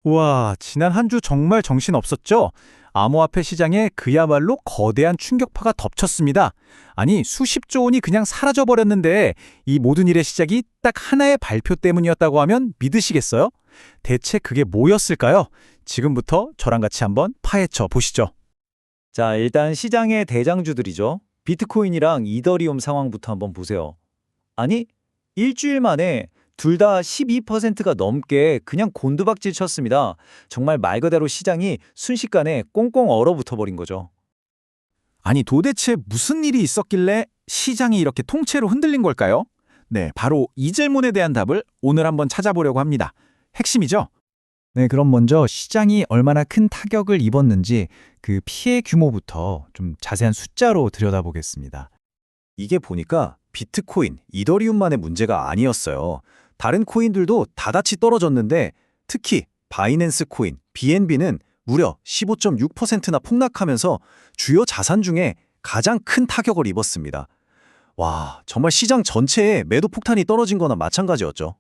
우와, 지난 한 주 정말 정신없었죠? 암호화폐 시장에 그야말로 거대한 충격파가 덮쳤습니다. 아니, 수십조 원이 그냥 사라져버렸는데 이 모든 일의 시작이 딱 하나의 발표 때문이었다고 하면 믿으시겠어요? 대체 그게 뭐였을까요? 지금부터 저랑 같이 한번 파헤쳐 보시죠. 자, 일단 시장의 대장주들이죠. 비트코인이랑 이더리움 상황부터 한번 보세요. 아니, 일주일 만에 둘 다 12%가 넘게 그냥 곤두박질 쳤습니다. 정말 말 그대로 시장이 순식간에 꽁꽁 얼어붙어 버린 거죠. 아니, 도대체 무슨 일이 있었길래 시장이 이렇게 통째로 흔들린 걸까요? 네, 바로 이 질문에 대한 답을 오늘 한번 찾아보려고 합니다. 핵심이죠? 네, 그럼 먼저 시장이 얼마나 큰 타격을 입었는지 그 피해 규모부터 좀 자세한 숫자로 들여다보겠습니다. 이게 보니까 비트코인, 이더리움만의 문제가 아니었어요. 다른 코인들도 다같이 떨어졌는데 특히 바이낸스 코인, BNB는 무려 15.6%나 폭락하면서 주요 자산 중에 가장 큰 타격을 입었습니다. 와, 정말 시장 전체에 매도 폭탄이 떨어진 거나 마찬가지였죠.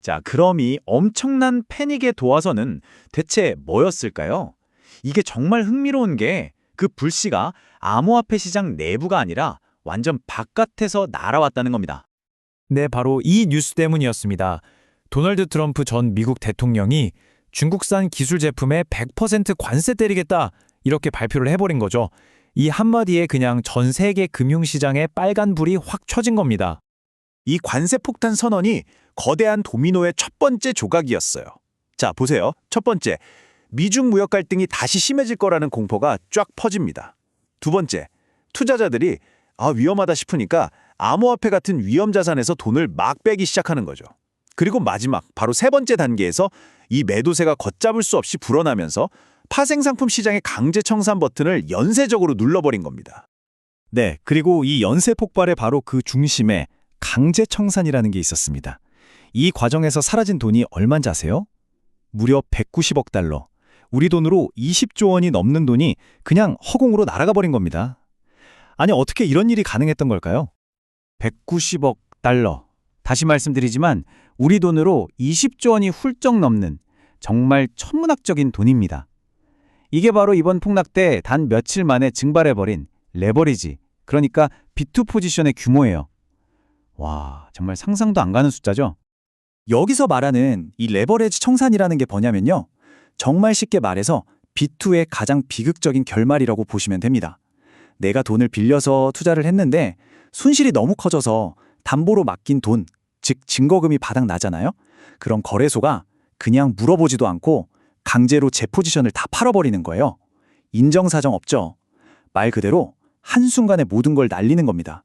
자, 그럼 이 엄청난 패닉의 도화선은 대체 뭐였을까요? 이게 정말 흥미로운 게 그 불씨가 암호화폐 시장 내부가 아니라 완전 바깥에서 날아왔다는 겁니다. 네, 바로 이 뉴스 때문이었습니다. 도널드 트럼프 전 미국 대통령이 중국산 기술 제품에 100% 관세 때리겠다 이렇게 발표를 해버린 거죠. 이 한마디에 그냥 전 세계 금융시장에 빨간 불이 확 켜진 겁니다. 이 관세 폭탄 선언이 거대한 도미노의 첫 번째 조각이었어요. 자, 보세요. 첫 번째, 미중 무역 갈등이 다시 심해질 거라는 공포가 쫙 퍼집니다. 두 번째, 투자자들이 위험하다 싶으니까 암호화폐 같은 위험 자산에서 돈을 막 빼기 시작하는 거죠. 그리고 마지막, 바로 세 번째 단계에서 이 매도세가 걷잡을 수 없이 불어나면서 파생상품 시장의 강제 청산 버튼을 연쇄적으로 눌러버린 겁니다. 네, 그리고 이 연쇄 폭발의 바로 그 중심에 강제 청산이라는 게 있었습니다. 이 과정에서 사라진 돈이 얼마인지 아세요? 무려 190억 달러. 우리 돈으로 20조 원이 넘는 돈이 그냥 허공으로 날아가 버린 겁니다. 아니, 어떻게 이런 일이 가능했던 걸까요? 190억 달러. 다시 말씀드리지만 우리 돈으로 20조 원이 훌쩍 넘는 정말 천문학적인 돈입니다. 이게 바로 이번 폭락 때 단 며칠 만에 증발해버린 레버리지, 그러니까 비투 포지션의 규모예요. 와, 정말 상상도 안 가는 숫자죠? 여기서 말하는 이 레버리지 청산이라는 게 뭐냐면요. 정말 쉽게 말해서 B2의 가장 비극적인 결말이라고 보시면 됩니다. 내가 돈을 빌려서 투자를 했는데 손실이 너무 커져서 담보로 맡긴 돈, 즉 증거금이 바닥 나잖아요. 그럼 거래소가 그냥 물어보지도 않고 강제로 제 포지션을 다 팔아버리는 거예요. 인정사정 없죠. 말 그대로 한순간에 모든 걸 날리는 겁니다.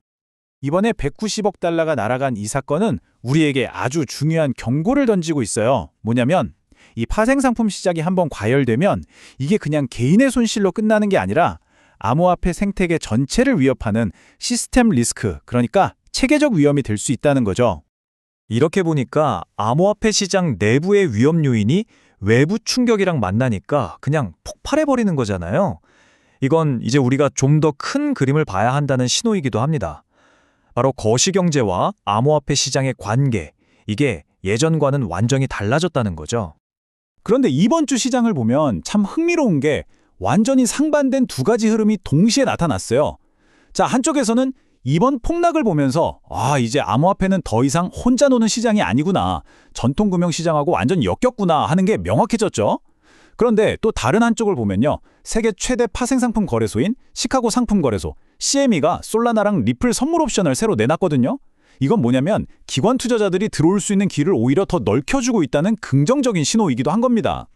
이번에 190억 달러가 날아간 이 사건은 우리에게 아주 중요한 경고를 던지고 있어요. 뭐냐면 이 파생상품 시장이 한번 과열되면 이게 그냥 개인의 손실로 끝나는 게 아니라 암호화폐 생태계 전체를 위협하는 시스템 리스크, 그러니까 체계적 위험이 될 수 있다는 거죠. 이렇게 보니까 암호화폐 시장 내부의 위험 요인이 외부 충격이랑 만나니까 그냥 폭발해버리는 거잖아요. 이건 이제 우리가 좀 더 큰 그림을 봐야 한다는 신호이기도 합니다. 바로 거시경제와 암호화폐 시장의 관계, 이게 예전과는 완전히 달라졌다는 거죠. 그런데 이번 주 시장을 보면 참 흥미로운 게 완전히 상반된 두 가지 흐름이 동시에 나타났어요. 자, 한쪽에서는 이번 폭락을 보면서 이제 암호화폐는 더 이상 혼자 노는 시장이 아니구나. 전통금융시장하고 완전 엮였구나 하는 게 명확해졌죠. 그런데 또 다른 한쪽을 보면요. 세계 최대 파생상품 거래소인 시카고 상품거래소, CME가 솔라나랑 리플 선물 옵션을 새로 내놨거든요. 이건 뭐냐면 기관 투자자들이 들어올 수 있는 길을 오히려 더 넓혀주고 있다는 긍정적인 신호이기도 한 겁니다.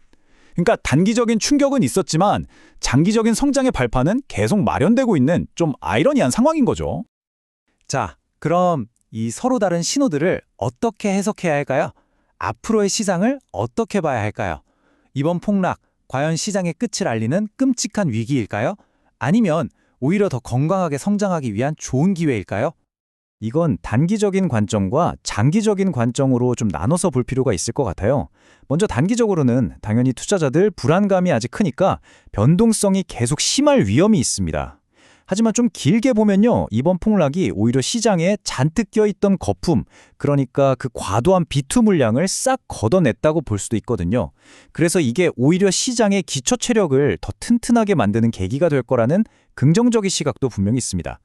그러니까 단기적인 충격은 있었지만 장기적인 성장의 발판은 계속 마련되고 있는 좀 아이러니한 상황인 거죠. 자, 그럼 이 서로 다른 신호들을 어떻게 해석해야 할까요? 앞으로의 시장을 어떻게 봐야 할까요? 이번 폭락, 과연 시장의 끝을 알리는 끔찍한 위기일까요? 아니면 오히려 더 건강하게 성장하기 위한 좋은 기회일까요? 이건 단기적인 관점과 장기적인 관점으로 좀 나눠서 볼 필요가 있을 것 같아요. 먼저 단기적으로는 당연히 투자자들 불안감이 아직 크니까 변동성이 계속 심할 위험이 있습니다. 하지만 좀 길게 보면요, 이번 폭락이 오히려 시장에 잔뜩 껴있던 거품, 그러니까 그 과도한 비투 물량을 싹 걷어냈다고 볼 수도 있거든요. 그래서 이게 오히려 시장의 기초 체력을 더 튼튼하게 만드는 계기가 될 거라는 긍정적인 시각도 분명히 있습니다.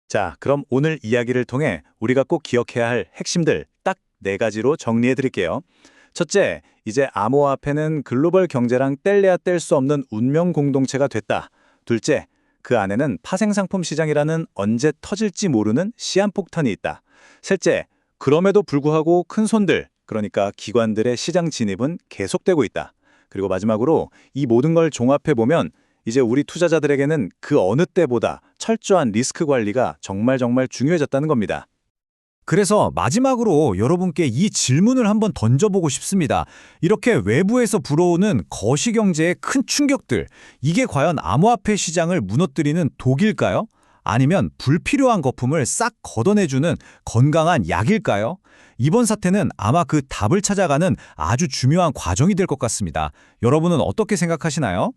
자, 그럼 오늘 이야기를 통해 우리가 꼭 기억해야 할 핵심들 딱 4가지로 정리해 드릴게요. 첫째, 이제 암호화폐는 글로벌 경제랑 뗄래야 뗄 수 없는 운명 공동체가 됐다. 둘째, 그 안에는 파생상품 시장이라는 언제 터질지 모르는 시한폭탄이 있다. 셋째, 그럼에도 불구하고 큰 손들, 그러니까 기관들의 시장 진입은 계속되고 있다. 그리고 마지막으로 이 모든 걸 종합해보면 이제 우리 투자자들에게는 그 어느 때보다 철저한 리스크 관리가 정말 중요해졌다는 겁니다. 그래서 마지막으로 여러분께 이 질문을 한번 던져보고 싶습니다. 이렇게 외부에서 불어오는 거시경제의 큰 충격들, 이게 과연 암호화폐 시장을 무너뜨리는 독일까요? 아니면 불필요한 거품을 싹 걷어내주는 건강한 약일까요? 이번 사태는 아마 그 답을 찾아가는 아주 중요한 과정이 될 것 같습니다. 여러분은 어떻게 생각하시나요?